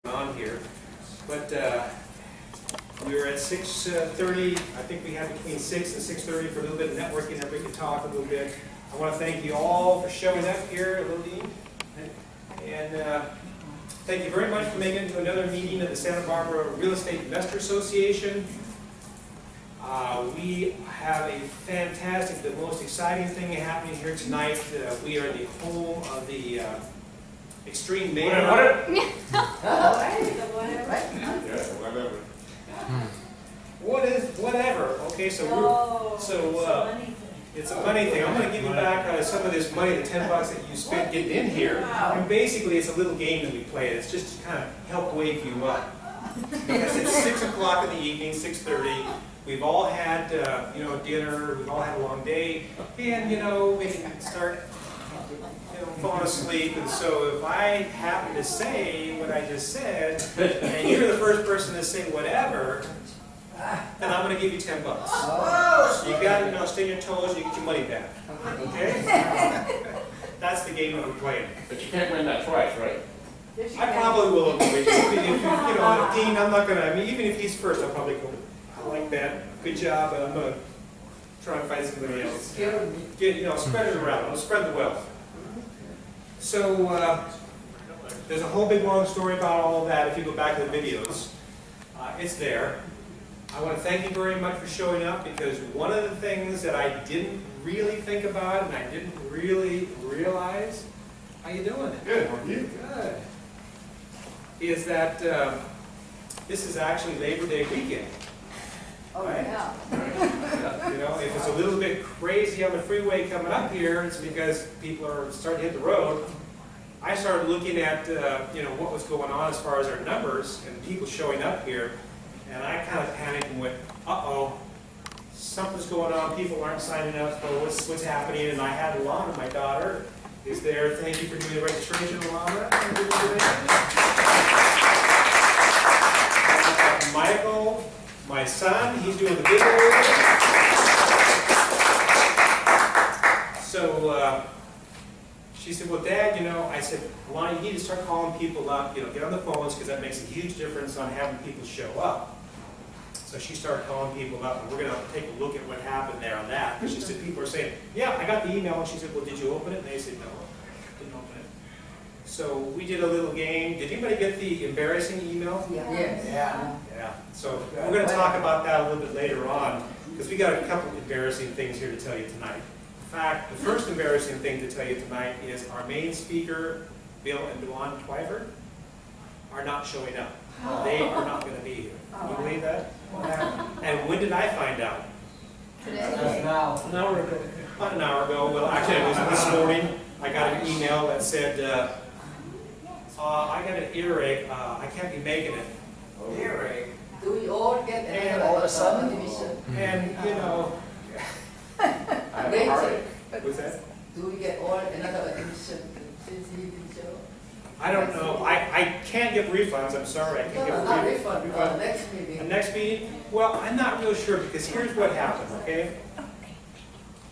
on here, but we were at 6:30. I think we had between 6 and 6:30 for a little bit of networking, and we could talk a little bit. I want to thank you all for showing up here, Lillian, and thank you very much for making it to another meeting of the Santa Barbara Real Estate Investor Association. We have a fantastic, the most exciting thing happening here tonight. We are the home of the Extreme Mayor. Whatever. Okay, so it's a money thing. I'm going to give you back some of this money, the $10 that you spent getting in here. And basically, it's a little game that we play. It's just to kind of help wake you up, because it's 6 o'clock in the evening, 6:30. We've all had dinner. We've all had a long day, and we can start falling asleep. And so if I happen to say what I just said, and you're the first person to say whatever, then I'm going to give you $10. So you got to stay on your toes. You get your money back. Okay? That's the game that we're playing. But you can't win that twice, right? I probably will avoid you. Dean, I'm not going to. I mean, even if he's first, I'll probably go. I like that. Good job. But I'm going to try and find somebody else. Spread it around. I'll spread the wealth. So there's a whole big long story about all of that. If you go back to the videos, it's there. I want to thank you very much for showing up, because one of the things that I didn't really think about and I didn't really realize, how you doing? Good. How are you? Good. Is that this is actually Labor Day weekend. Right? Yeah. If it's a little bit crazy on the freeway coming up here, it's because people are starting to hit the road. I started looking at what was going on as far as our numbers and people showing up here, and I kind of panicked and went, uh-oh, something's going on. People aren't signing up. So what's happening? And I had Alana, my daughter, is there. Thank you for doing the registration, Alana. Michael, my son, he's doing the big old. So she said, well, Dad, I said, Alana, you need to start calling people up, get on the phones, because that makes a huge difference on having people show up. So she started calling people up, and we're going to take a look at what happened there on that. Because she said, people are saying, yeah, I got the email. And she said, well, did you open it? And they said, no, didn't open it. So we did a little game. Did anybody get the embarrassing email? Yes. Yeah. So we're going to talk about that a little bit later on, because we got a couple of embarrassing things here to tell you tonight. In fact, the first embarrassing thing to tell you tonight is our main speaker, Bill and Duan Twyford, are not showing up. They are not going to be here. Can you believe that? And when did I find out? Today. An hour ago. About an hour ago. Well, actually, it was this morning. I got an email that said, I got an earache. I can't be making it. Earache. Do we all get And all of a sudden? division? And, what's that? Do we get all another division since he didn't show? I don't know. I can't give refunds. I'm sorry. I can't give Not refunds. refund. Next meeting. The next meeting? Well, I'm not real sure, because here's what happened, okay?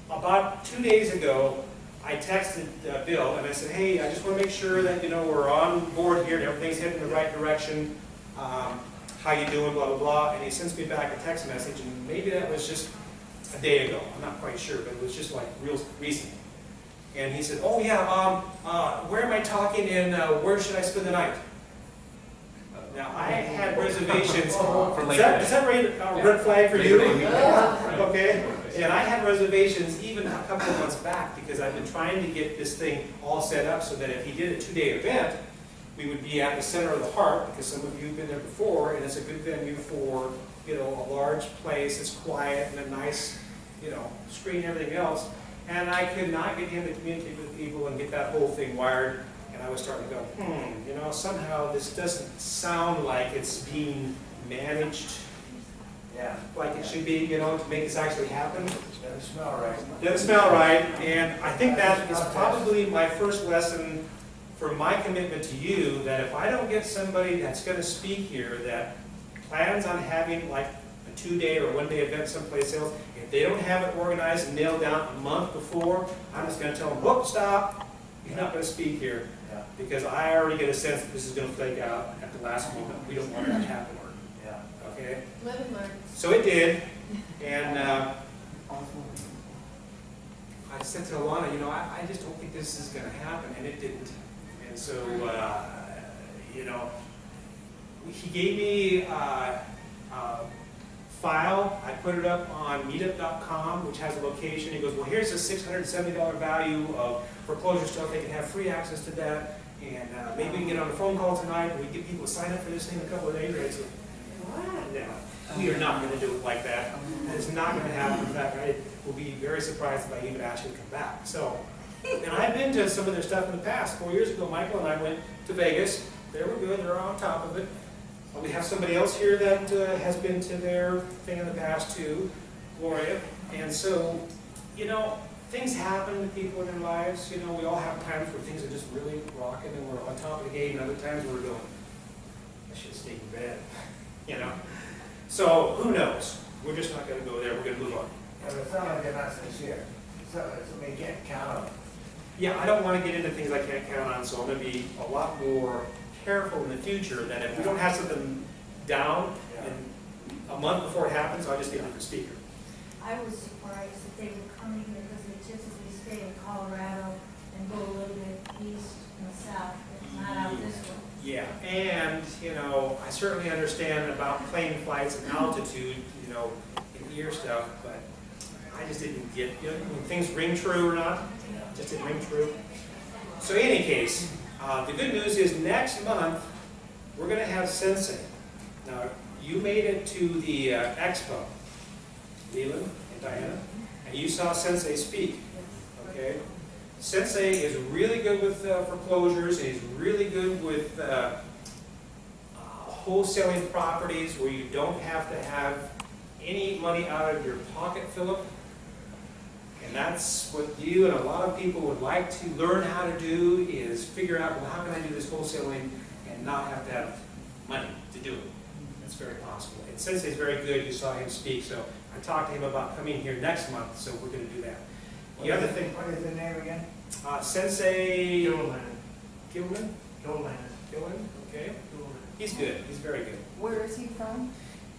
About 2 days ago, I texted Bill and I said, hey, I just want to make sure that, we're on board here and everything's heading in the right direction. How you doing, blah, blah, blah. And he sends me back a text message, and maybe that was just a day ago. I'm not quite sure, but it was just like real recent. And he said, oh yeah, where am I talking, and where should I spend the night? Now, I had reservations. Is that red flag for you? Okay. And I had reservations even a couple of months back, because I've been trying to get this thing all set up so that if he did a 2-day event, we would be at the center of the heart, because some of you have been there before, and it's a good venue for, a large place. It's quiet and a nice, screen and everything else. And I could not get him to communicate with people and get that whole thing wired. And I was starting to go, somehow this doesn't sound like it's being managed like it should be, to make this actually happen. Doesn't smell right. Doesn't smell right. And I think that is probably my first lesson for my commitment to you, that if I don't get somebody that's going to speak here that plans on having like a 2-day or 1-day event someplace else, if they don't have it organized and nailed down a month before, I'm just going to tell them, whoop, stop. He's not going to speak here Yeah, because I already get a sense that this is going to flake out at the last moment. We don't want that to happen. yeah. Okay? Live and learn. So it did, and I said to Alana, you know, I just don't think this is going to happen, and it didn't. And so, you know, he gave me a file. I put it up on meetup.com, which has a location. He goes, well, here's a $670 value of foreclosure stuff. They can have free access to that, and maybe we can get on a phone call tonight, and we get people to sign up for this thing in a couple of days. And I said, what? No, we are not going to do it like that. That is not going to happen. In fact, I will be very surprised if I even ask you to come back. So, and I've been to some of their stuff in the past. 4 years ago, Michael and I went to Vegas. They were good. They're on top of it. We have somebody else here that has been to their thing in the past too, Gloria. And so, you know, things happen to people in their lives. You know, we all have times where things are just really rocking and we're on top of the game, and other times we're going, I should have stayed in bed. You know? So, who knows? We're just not going to go there. We're going to move on. Yeah, but it's not like they're not sincere. So they can't count on. Yeah, I don't want to get into things I can't count on, so I'm going to be a lot more careful in the future that if we don't have something down and a month before it happens, I'll just get a different speaker. I was surprised that they were coming because they typically stay in Colorado and go a little bit east and south, but not out this way. Yeah, and, you know, I certainly understand about plane flights and altitude, you know, and ear stuff, but I just didn't get, you know, when things ring true or not, just didn't ring true. So in any case, the good news is next month, we're going to have Sensei. Now, you made it to the expo, Leland and Diana, and you saw Sensei speak, okay? Sensei is really good with foreclosures, and he's really good with wholesaling properties where you don't have to have any money out of your pocket, Philip. And that's what you and a lot of people would like to learn how to do, is figure out, well, how can I do this wholesaling and not have to have money to do it? That's very possible. And Sensei's very good. You saw him speak, so I talked to him about coming here next month, so we're going to do that. The other thing, What is the name again? Sensei Gilman. Gilman? Gilman. Gilman, okay. He's good. He's very good. Where is he from?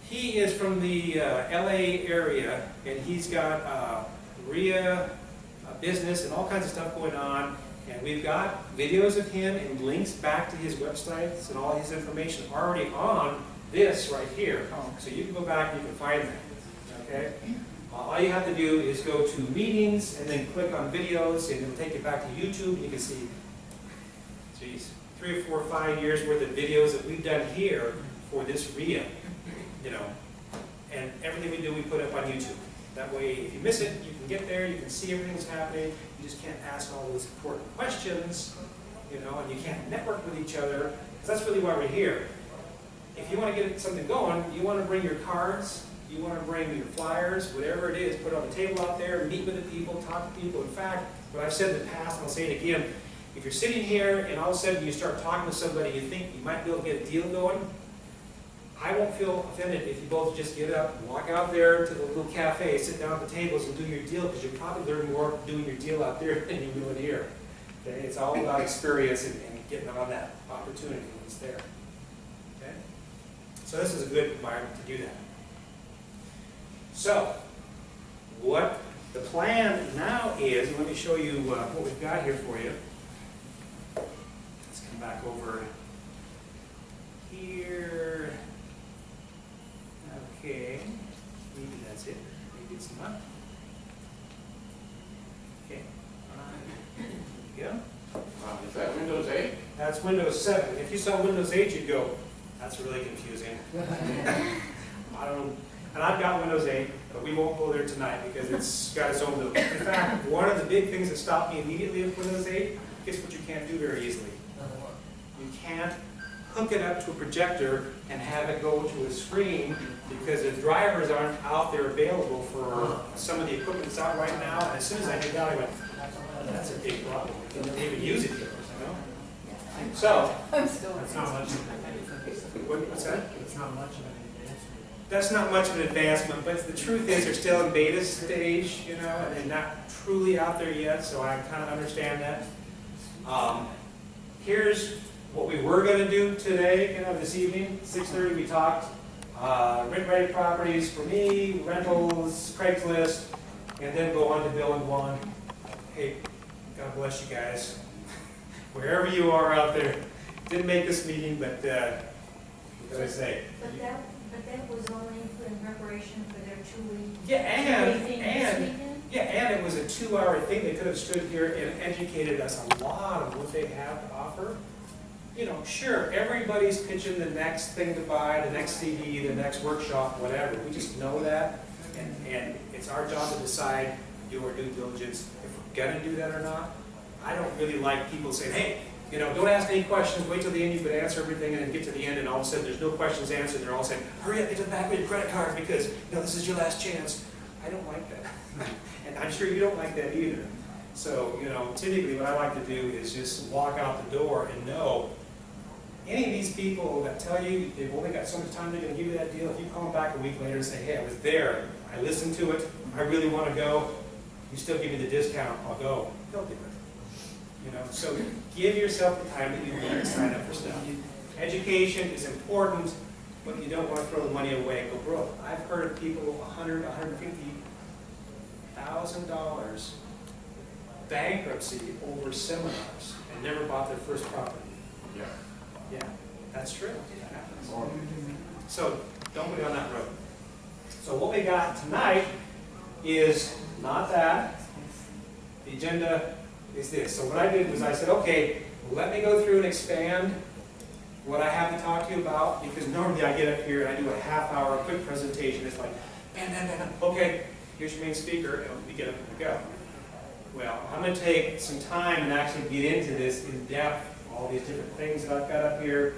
He is from the LA area, and he's got SBREIA business and all kinds of stuff going on. And we've got videos of him and links back to his websites and all his information already on this right here. So you can go back and you can find that. Okay? All you have to do is go to meetings and then click on videos, and it'll take you back to YouTube. You can see, geez, 3 or 4 or 5 years worth of videos that we've done here for this REIA, you know. And everything we do, we put up on YouTube. That way, if you miss it, you can get there, you can see everything that's happening. You just can't ask all those important questions, you know, and you can't network with each other, because that's really why we're here. If you want to get something going, you want to bring your cards, you want to bring your flyers, whatever it is, put it on the table out there, meet with the people, talk to people. In fact, what I've said in the past, and I'll say it again, if you're sitting here and all of a sudden you start talking to somebody you think you might be able to get a deal going, I won't feel offended if you both just get up, walk out there to the little cafe, sit down at the tables and do your deal, because you'll probably learn more doing your deal out there than you will in here. Okay? It's all about experience and getting on that opportunity when it's there. Okay? So this is a good environment to do that. So, what the plan now is, let me show you what we've got here for you. Let's come back over here. Okay, maybe that's it. Maybe it's not. Okay, there you go. Is that Windows 8? That's Windows 7. If you saw Windows 8, you'd go, that's really confusing. I don't. And I've got Windows 8, but we won't go there tonight because it's got its own little. In fact, one of the big things that stopped me immediately with Windows 8, guess what you can't do very easily? You can't hook it up to a projector and have it go to a screen, because the drivers aren't out there available for some of the equipment that's out right now. And as soon as I did that, I went, that's a big problem. You can't even use it here, you know? So, I'm still. That's not much of an what's that? It's not much of an advancement. That's not much of an advancement, but the truth is they're still in beta stage, you know, and they're not truly out there yet, so I kind of understand that. Here's what we were going to do today, this evening, 6:30 we talked. Rent-ready properties for me, rentals, Craigslist, and then go on to Bill and Juan. Hey, God bless you guys. Wherever you are out there. Didn't make this meeting, but what did I say? But that was only in preparation for their 2-week. Yeah, and and it was a 2-hour thing. They could have stood here and educated us a lot of what they have to offer. You know, sure, everybody's pitching the next thing to buy, the next CD, the next workshop, whatever. We just know that, and it's our job to decide, do our due diligence, if we're gonna do that or not. I don't really like people saying, hey, you know, don't ask any questions, wait till the end, you could answer everything, and then get to the end, and all of a sudden there's no questions answered. They're all saying, hurry up, get to the back with your credit card because, you know, this is your last chance. I don't like that. And I'm sure you don't like that either. So, you know, typically what I like to do is just walk out the door and know any of these people that tell you they've only got so much time they're going to give you that deal, if you call them back a week later and say, hey, I was there, I listened to it, I really want to go, you still give me the discount, I'll go. They'll do it. You know, so give yourself the time that you need to sign up for stuff. Education is important, but you don't want to throw the money away and go broke. I've heard of people $100,000, $150,000 bankruptcy over seminars and never bought their first property. Yeah. Yeah, that's true. That happens. So don't go down that road. So what we got tonight is not that. The agenda is this. So what I did was I said, okay, let me go through and expand what I have to talk to you about, because normally I get up here and I do a half-hour quick presentation. It's like, bam, bam, bam, bam. Okay, here's your main speaker, and we get up and go. Well, I'm going to take some time and actually get into this in depth, all these different things that I've got up here.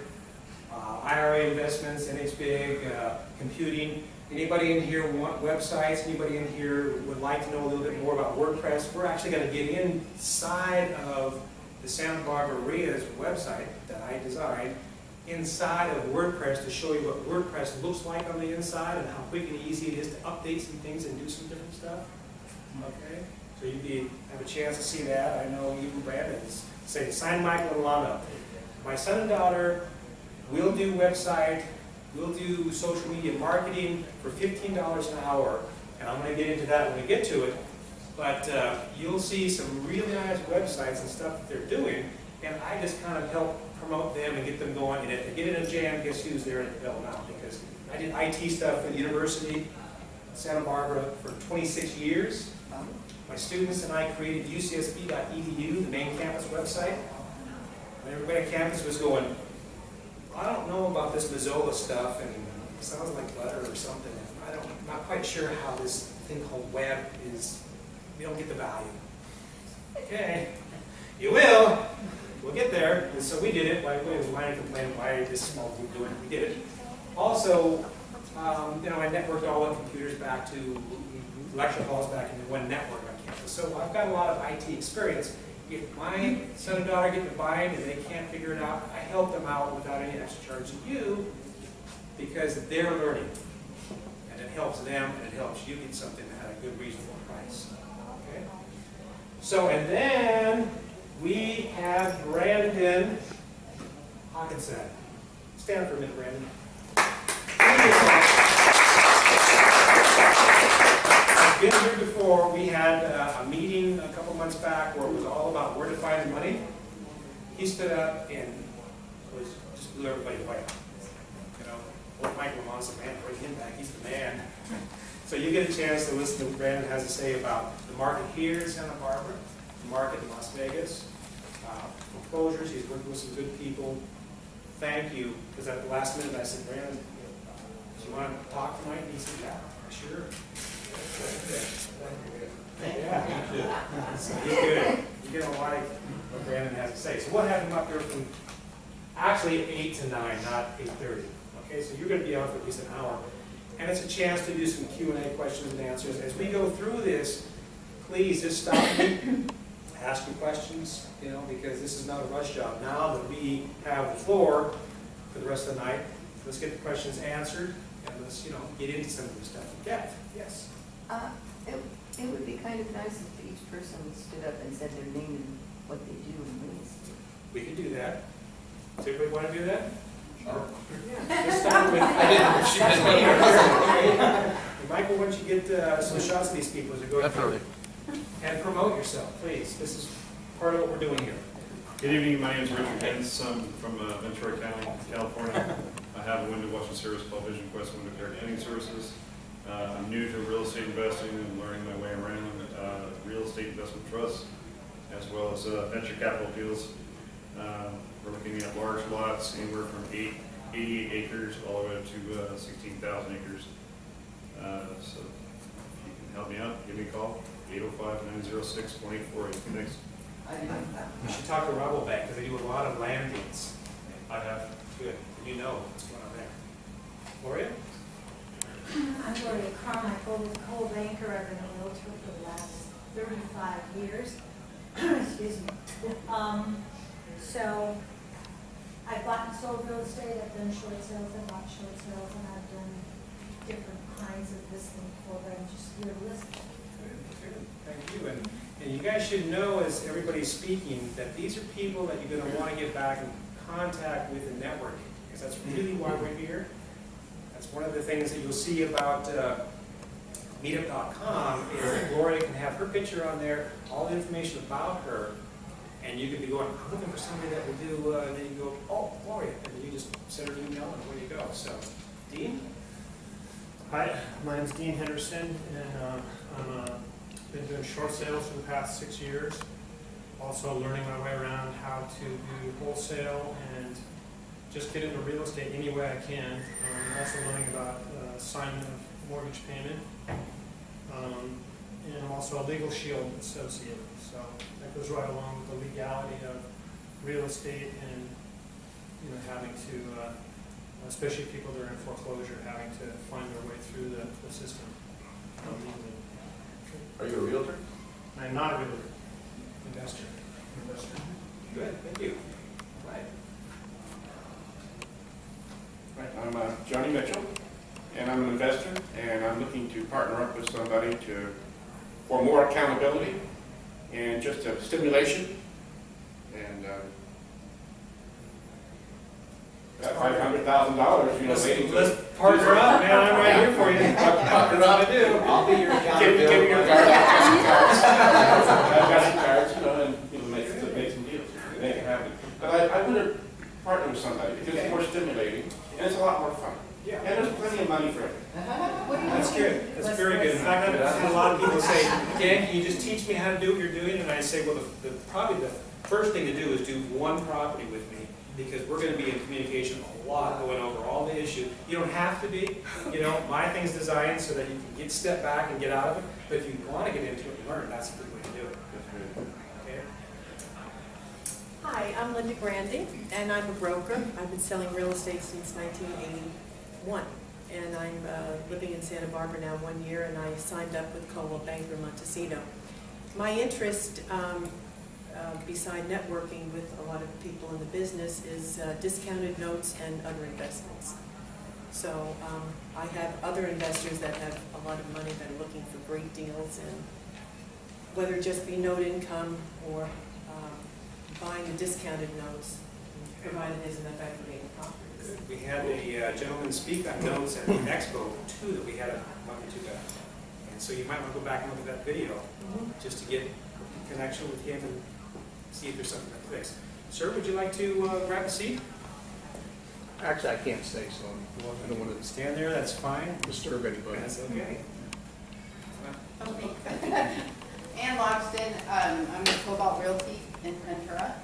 IRA investments, NHBIG, computing. Anybody in here want websites? Anybody in here would like to know a little bit more about WordPress? We're actually going to get inside of the Santa Barbara REIA's website that I designed, inside of WordPress to show you what WordPress looks like on the inside and how quick and easy it is to update some things and do some different stuff. Okay? So you have a chance to see that. I know even Brandon is saying, sign Michael and Lana. My son and daughter will do website, we'll do social media marketing for $15 an hour, and I'm going to get into that when we get to it. But you'll see some really nice websites and stuff that they're doing, and I just kind of help promote them and get them going. And if they get in a jam, guess who's there at the bell now? Because I did IT stuff at the university, Santa Barbara, for 26 years. My students and I created ucsb.edu, the main campus website. And everybody at campus was going, I don't know about this Mozilla stuff, and it sounds like butter or something. I'm not quite sure how this thing called web is, we don't get the value. Okay, you will. We'll get there. And so we did it. Like, it was minor complaint, why is this small group doing it? We did it. Also, you know, I networked all the computers back to lecture halls back into one network on campus. So I've got a lot of IT experience. If my son and daughter get in a bind and they can't figure it out, I help them out without any extra charge to you because they're learning. And it helps them and it helps you get something at a good, reasonable price. Okay? So, and then we have Brandon Hawkinson. Stand for a minute, Brandon. I've been here before. We had a meeting a couple months back where it was all about where to find the money. He stood up and was just blew everybody away. You know, old Michael Lamont said, man, bring him back. He's the man. So you get a chance to listen to what Brandon has to say about the market here in Santa Barbara, the market in Las Vegas, foreclosures. He's working with some good people. Thank you, because at the last minute I said, Brandon, do you want to talk tonight? And he said, yeah, sure. Yeah, so he's good. You're going to like what Brandon has to say. So what happened up there from actually 8 to 9, not 8:30. Okay, so you're going to be on for at least an hour. And it's a chance to do some Q&A questions and answers. As we go through this, please just stop me, ask your questions, you know, because this is not a rush job. Now that we have the floor for the rest of the night, let's get the questions answered, and let's, you know, get into some of the stuff in depth. Yes? It would be kind of nice if each person stood up and said their name what they do in real estate. We can do that. Does everybody want to do that? Sure. Let's start with. I didn't know she was Hey, Michael, why don't you get some shots of these people as we go Definitely. through? And promote yourself, please. This is part of what we're doing here. Good evening, my name is Richard Hens. I'm from Ventura County, California. I have a window washing service called Vision Quest Window Care Cleaning Services. I'm new to real estate investing and learning my way around real estate investment trusts, as well as venture capital deals. We're looking at large lots, anywhere from 88 acres all the way up to 16,000 acres. So if you can help me out, give me a call, 805-906-1848. Thanks. You should talk to Rabobank because they do a lot of land deals. I have. Good. You know what's going on there. Gloria? I'm Gloria Carmichael with Cole Banker. I've been a realtor for the last 35 years. Excuse me. So I've bought and sold real estate. I've done short sales. I've bought short sales, and I've done different kinds of listing programs, just your list. Good. Thank you. And you guys should know, as everybody's speaking, that these are people that you're going to want to get back in contact with and network, because that's really why we're here. That's one of the things that you'll see about meetup.com is that Gloria can have her picture on there, all the information about her, and you can be going, I'm looking for somebody that will do, and then you go, oh, Gloria, and then you just send her an email and away you go. So, Dean? Hi, my name's Dean Henderson, and I've been doing short sales for the past 6 years. Also learning my way around how to do wholesale and just get into real estate any way I can. Also learning about assignment of mortgage payment, and I'm also a legal shield associate. So that goes right along with the legality of real estate and having to, especially people that are in foreclosure, having to find their way through the system legally. Are you a realtor? I'm not a realtor. Investor. Good, thank you. Right. Right, I'm Johnny Mitchell, and I'm an investor, and I'm looking to partner up with somebody for more accountability and just a stimulation. And got $500,000, waiting to. Let's partner up, man. I'm right here for you. Partner up. I'll be your Give me your accountability. cards. I've got some cards, and make some deals. Make it happen. But I want to partner with somebody because it's more stimulating and it's a lot more fun. Yeah. And there's plenty of money for it. That's good. That's very good. In fact, I've had a lot of people say, Dan, can you just teach me how to do what you're doing? And I say, well, probably the first thing to do is do one property with me, because we're going to be in communication a lot, going over all the issues. You don't have to be. My thing's designed so that you can step back and get out of it. But if you want to get into it and learn, that's a good way to do it. Okay. Hi, I'm Linda Grandy, and I'm a broker. I've been selling real estate since 1981, and I'm living in Santa Barbara now 1 year, and I signed up with Coldwell Banker Montecito. My interest, beside networking with a lot of people in the business, is discounted notes and other investments. So I have other investors that have a lot of money that are looking for great deals, and whether it just be note income or buying the discounted notes, provided there's enough equity in the properties. We had a gentleman speak on notes at the Expo too that we had a month or two ago. And so you might want to go back and look at that video just to get a connection with him and see if there's something that clicks. Sir, would you like to grab a seat? Actually, I can't stay, so I don't want to Stand there, that's fine. disturb anybody. That's okay. Ann Loxton, I'm with Cobalt Realty in Ventura,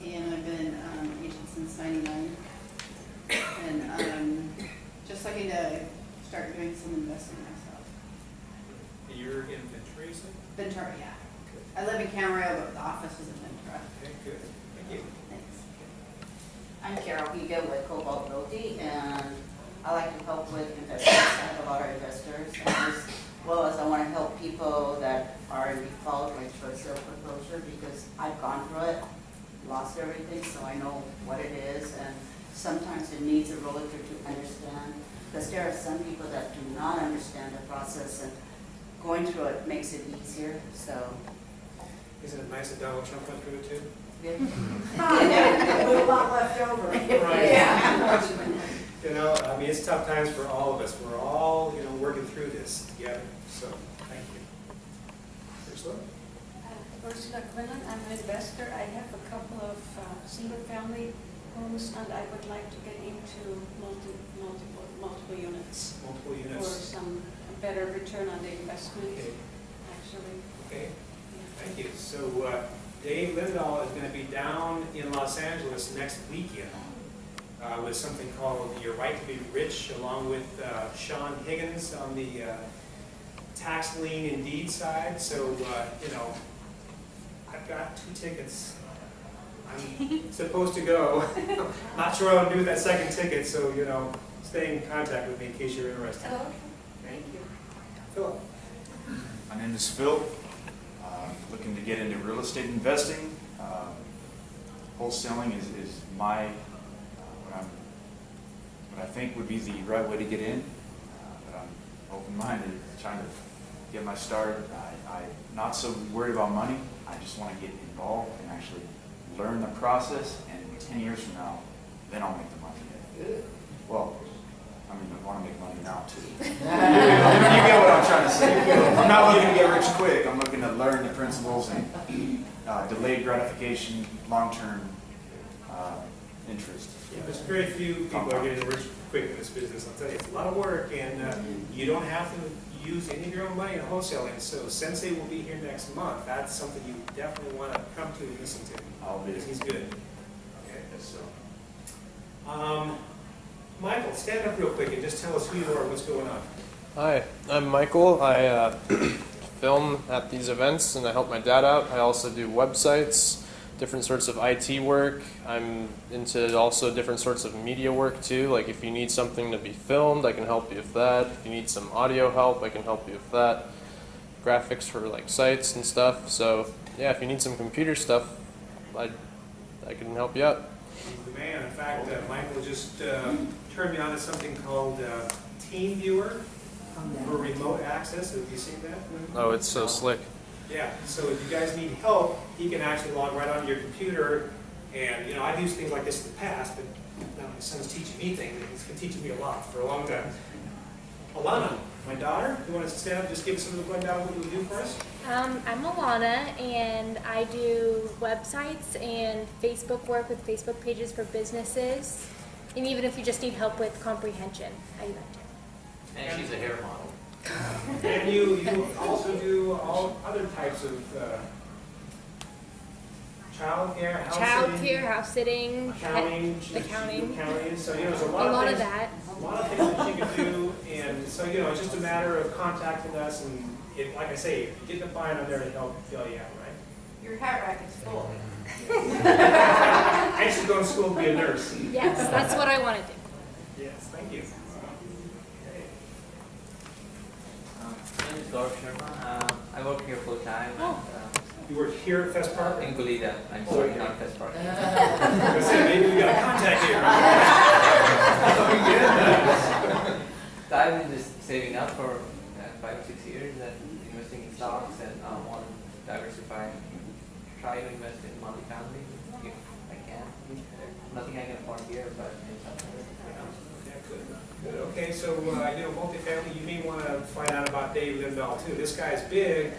and I've been an agent since '99. And just looking to start doing some investing myself. You're in Ventura, you said? Ventura, yeah. I live in Camarillo, but the office is in Ventura. Okay, good. Thank you. Thanks. I'm Carol Higa with Cobalt Realty, and I like to help with investors. I have a lot of investors, and as well as I want to help people that are in default, like short sale foreclosure, because I've gone through it, lost everything, so I know what it is, and sometimes it needs a realtor to understand, because there are some people that do not understand the process, and going through it makes it easier. So Isn't it nice that Donald Trump went through it too? With a lot left over. Right. Yeah. You know, I mean, it's tough times for all of us. We're all, you know, working through this together. So, thank you. Ursula? Ursula Quinlan, I'm an investor. I have a couple of single-family homes, and I would like to get into multiple units Multiple for units. some better return on the investment, Okay. actually. Okay. Thank you. So, Dave Lindahl is going to be down in Los Angeles next weekend with something called Your Right to Be Rich, along with Sean Higgins on the tax lien and deed side. So, you know, I've got 2 tickets. I'm supposed to go. Not sure what I'll do with that second ticket, so, you know, stay in contact with me in case you're interested. Oh, okay. Thank you. Philip? My name is Phil. Looking to get into real estate investing. Wholesaling is my what I think would be the right way to get in. But I'm open-minded, trying to get my start. I'm not so worried about money. I just want to get involved and actually learn the process. And 10 years from now, then I'll make the money. Well, I mean, I want to make money now too. You get what I'm trying to say. I'm not looking to get rich quick. I'm looking to learn the principles and delayed gratification, long-term interest. Yeah, there's very few people are getting rich quick in this business. I'll tell you, it's a lot of work, and you don't have to use any of your own money in wholesaling. So Sensei will be here next month. That's something you definitely want to come to and listen to. I'll be. Because he's good. Okay. So, Michael, stand up real quick and just tell us who you are and what's going on. Hi, I'm Michael. I film at these events and I help my dad out. I also do websites, different sorts of IT work. I'm into also different sorts of media work too. Like if you need something to be filmed, I can help you with that. If you need some audio help, I can help you with that. Graphics for like sites and stuff. So yeah, if you need some computer stuff, I can help you out. He's the man. In fact, Michael just turned me on to something called TeamViewer for remote access. Have you seen that? Oh, it's so slick. Yeah, so if you guys need help, he can actually log right onto your computer. And, you know, I've used things like this in the past, but now my son's teaching me things, and he's been teaching me a lot for a long time. Alana, my daughter, you want to stand up and just give us a little rundown of what you do for us? I'm Alana, and I do websites and Facebook work with Facebook pages for businesses. And even if you just need help with comprehension, I do that too. And she's a hair model. And you also do all other types of childcare, house sitting, accounting, accounting. So, you know, there's a lot of that. A lot of things that you can do, and so, you know, it's just a matter of contacting us, and if, like I say, if you get the fine, I'm there to help fill you out, right? Your hat rack is full. I used to go to school to be a nurse. Yes, that's what I want to do. Yes, thank you. My name is Gaurav Sharma. I work here full time. You work here at Fest Park? In Goleta. I'm sorry, not Fest Park. I said, maybe we got a contact here. So I've been just saving up for 5 or 6 years and investing in stocks, and want to diversify. Try to invest in multifamily if I can. Nothing I can afford here, but in something. Yeah, good. Okay, so you know, multifamily, you may want to find out about Dave Lindahl too. This guy's big.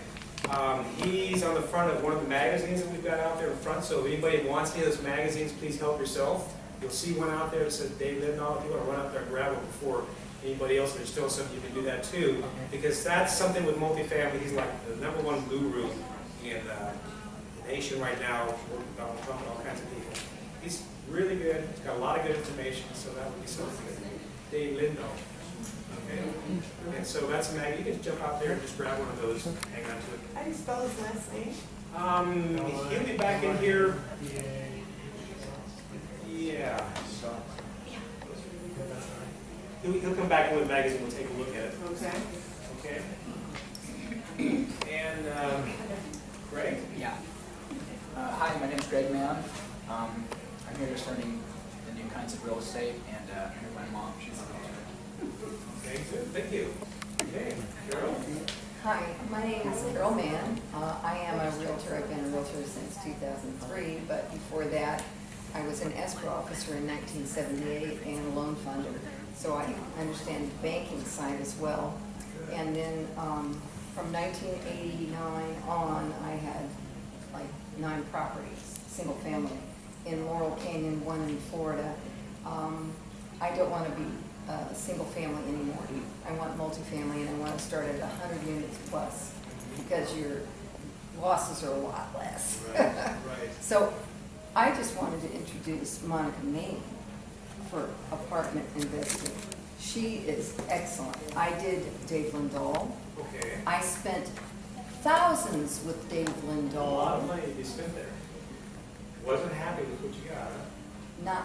He's on the front of one of the magazines that we've got out there in front, so if anybody wants any of those magazines, please help yourself. You'll see one out there that says Dave Lindahl. If you want to run out there and grab one before anybody else, there's still something you can do that too, because that's something with multifamily. He's like the #1 guru in the nation right now, working with Donald Trump and all kinds of people. He's really good. He's got a lot of good information, so that would be something good. Dave Lindahl. Okay? And so that's a mag. You can jump out there and just grab one of those and hang on to it. How do you spell his last name? He'll be back in here. Yeah. He'll come back in with a magazine. We'll take a look at it. Okay. Okay. And Greg? Yeah. Hi, my name is Greg Mann. I'm here just learning the new kinds of real estate, and I'm here with my mom. She's a realtor. Okay, good. Thank you. Okay, Carol? Hi, my name is Carol Mann. I am a realtor. I've been a realtor since 2003, but before that, I was an escrow officer in 1978 and a loan funder. So I understand the banking side as well. And then from 1989 on, I had like 9 properties, single family, in Laurel Canyon, 1 in Florida. I don't want to be single family anymore. I want multifamily, and I want to start at 100 units plus because your losses are a lot less. Right. So I just wanted to introduce Monica Main for apartment investing. She is excellent. I did Dave Lindahl. Okay. I spent thousands with Dave A Lindahl. lot of money to be spent there. Wasn't happy with what you got, huh? Not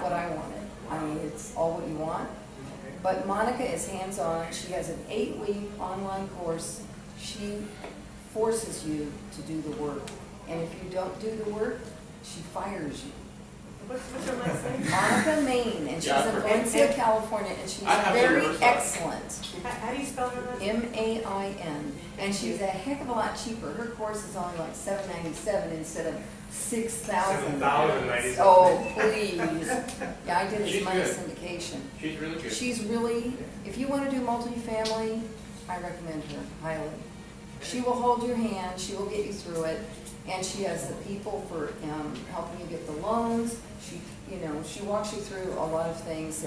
what I wanted. I mean, it's all what you want. But Monica is hands-on. She has an 8-week online course. She forces you to do the work. And if you don't do the work, she fires you. What's your last name? Monica Main, and she's in Valencia, California, and she's very excellent. How do you spell her last name? M-A-I-N. And she's a heck of a lot cheaper. Her course is only like $797 instead of $6,000. $7,097. Oh, please. Yeah, I did She's as money good. syndication. She's really good. She's really, if you want to do multifamily, I recommend her highly. She will hold your hand, she will get you through it, and she has the people for helping you get the loans. She walks you through a lot of things.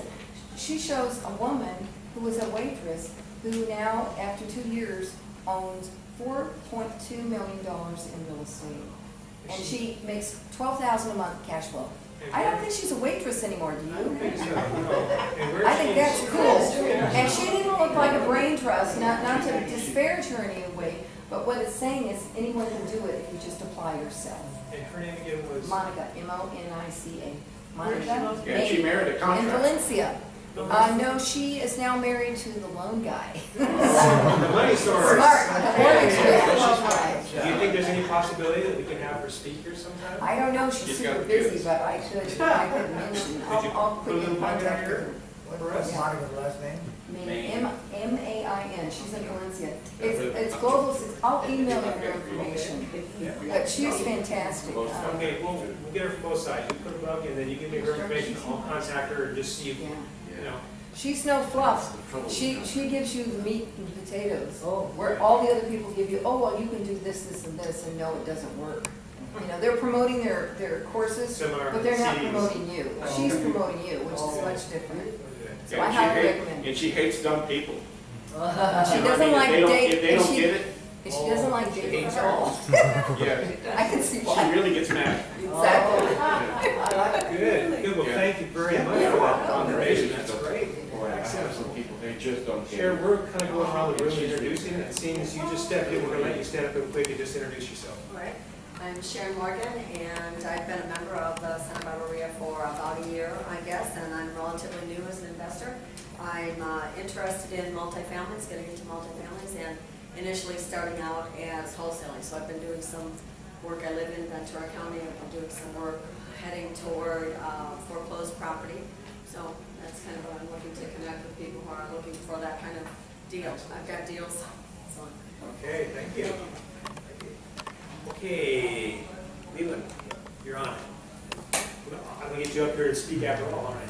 She shows a woman who was a waitress who now, after 2 years, owns $4.2 million in real estate. And she makes $12,000 a month cash flow. I don't think she's a waitress anymore, do you? I think that's cool. And she didn't look like a brain trust, not to disparage her in any way, but what it's saying is anyone can do it if you just apply yourself. And her name again was? Monica, M-O-N-I-C-A. Monica. Yeah, she married a contractor. In Valencia. No, she is now married to the loan guy. The money source. Smart. The mortgage guy. Do you think there's any possibility that we can have her speak here sometime? I don't know, she's super busy, but I could mention, I'll put you in contact with her. What's Monica's last name? M-A-I-N, she's in Valencia. It's global, I'll email you her information. But she's fantastic. Okay, we'll get her from both sides. You put her above you, and then you give me her information. I'll contact her and just see if, She's no fluff. She gives you the meat and potatoes. Where all the other people give you, oh, well, you can do this, this, and this, and no, it doesn't work. They're promoting their courses, but they're not promoting you. She's promoting you, which is much different. So I highly recommend. And she hates dumb people. She doesn't like Dave. If they don't get it. She doesn't like Dave at all. Yeah. I can see why. She really gets mad. Exactly. Good. Well, thank you very much for that confirmation. That's great. Boy, I have some people, they just don't get it. Sharon, we're kind of going around the room introducing, and it seems you just stepped in. We're going to let you stand up real quick and just introduce yourself. All right. I'm Sharon Morgan, and I've been a member of the Santa Barbara REIA for about a year, I guess, and I'm relatively new as an investor. I'm interested in multifamilies, getting into multifamilies, and initially starting out as wholesaling. So I've been doing some work. I live in Ventura County. I've been doing some work heading toward foreclosed property. So that's kind of what I'm looking to connect with people who are looking for that kind of deal. I've got deals. So. Okay, thank you. Okay, Leland, you're on. I'm going to get you up here to speak after all, all right?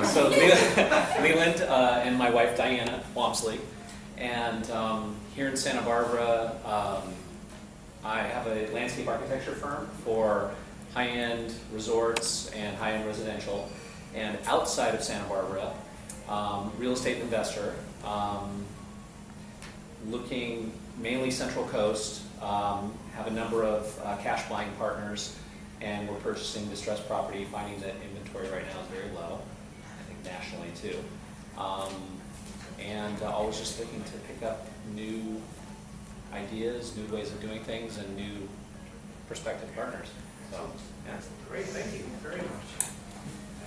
So Leland and my wife Diana Wamsley, and here in Santa Barbara, I have a landscape architecture firm for high-end resorts and high-end residential, and outside of Santa Barbara, real estate investor, looking mainly Central Coast, have a number of cash buying partners, and we're purchasing distressed property, finding that inventory right now is very low, I think nationally too. And always just looking to pick up new ideas, new ways of doing things, and new prospective partners. So, yeah. Great, thank you very much.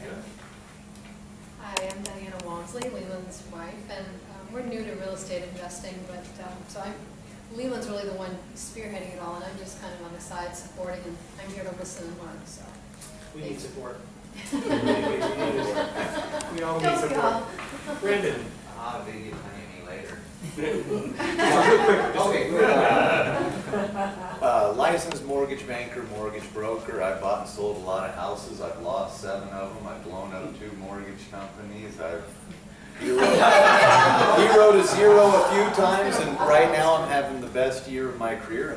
Diana? Hi, I'm Diana Walmsley, Leland's wife, and we're new to real estate investing, but Leland's really the one spearheading it all, and I'm just kind of on the side supporting, and I'm here to listen and learn, so. We need support. We all need support. Brendan. Vicky, my name later. Okay. Licensed mortgage banker, mortgage broker. I bought and sold a lot of houses. I've lost 7 of them. I've blown up 2 mortgage companies. I've zeroed a zero a few times, and right now I'm having the best year of my career.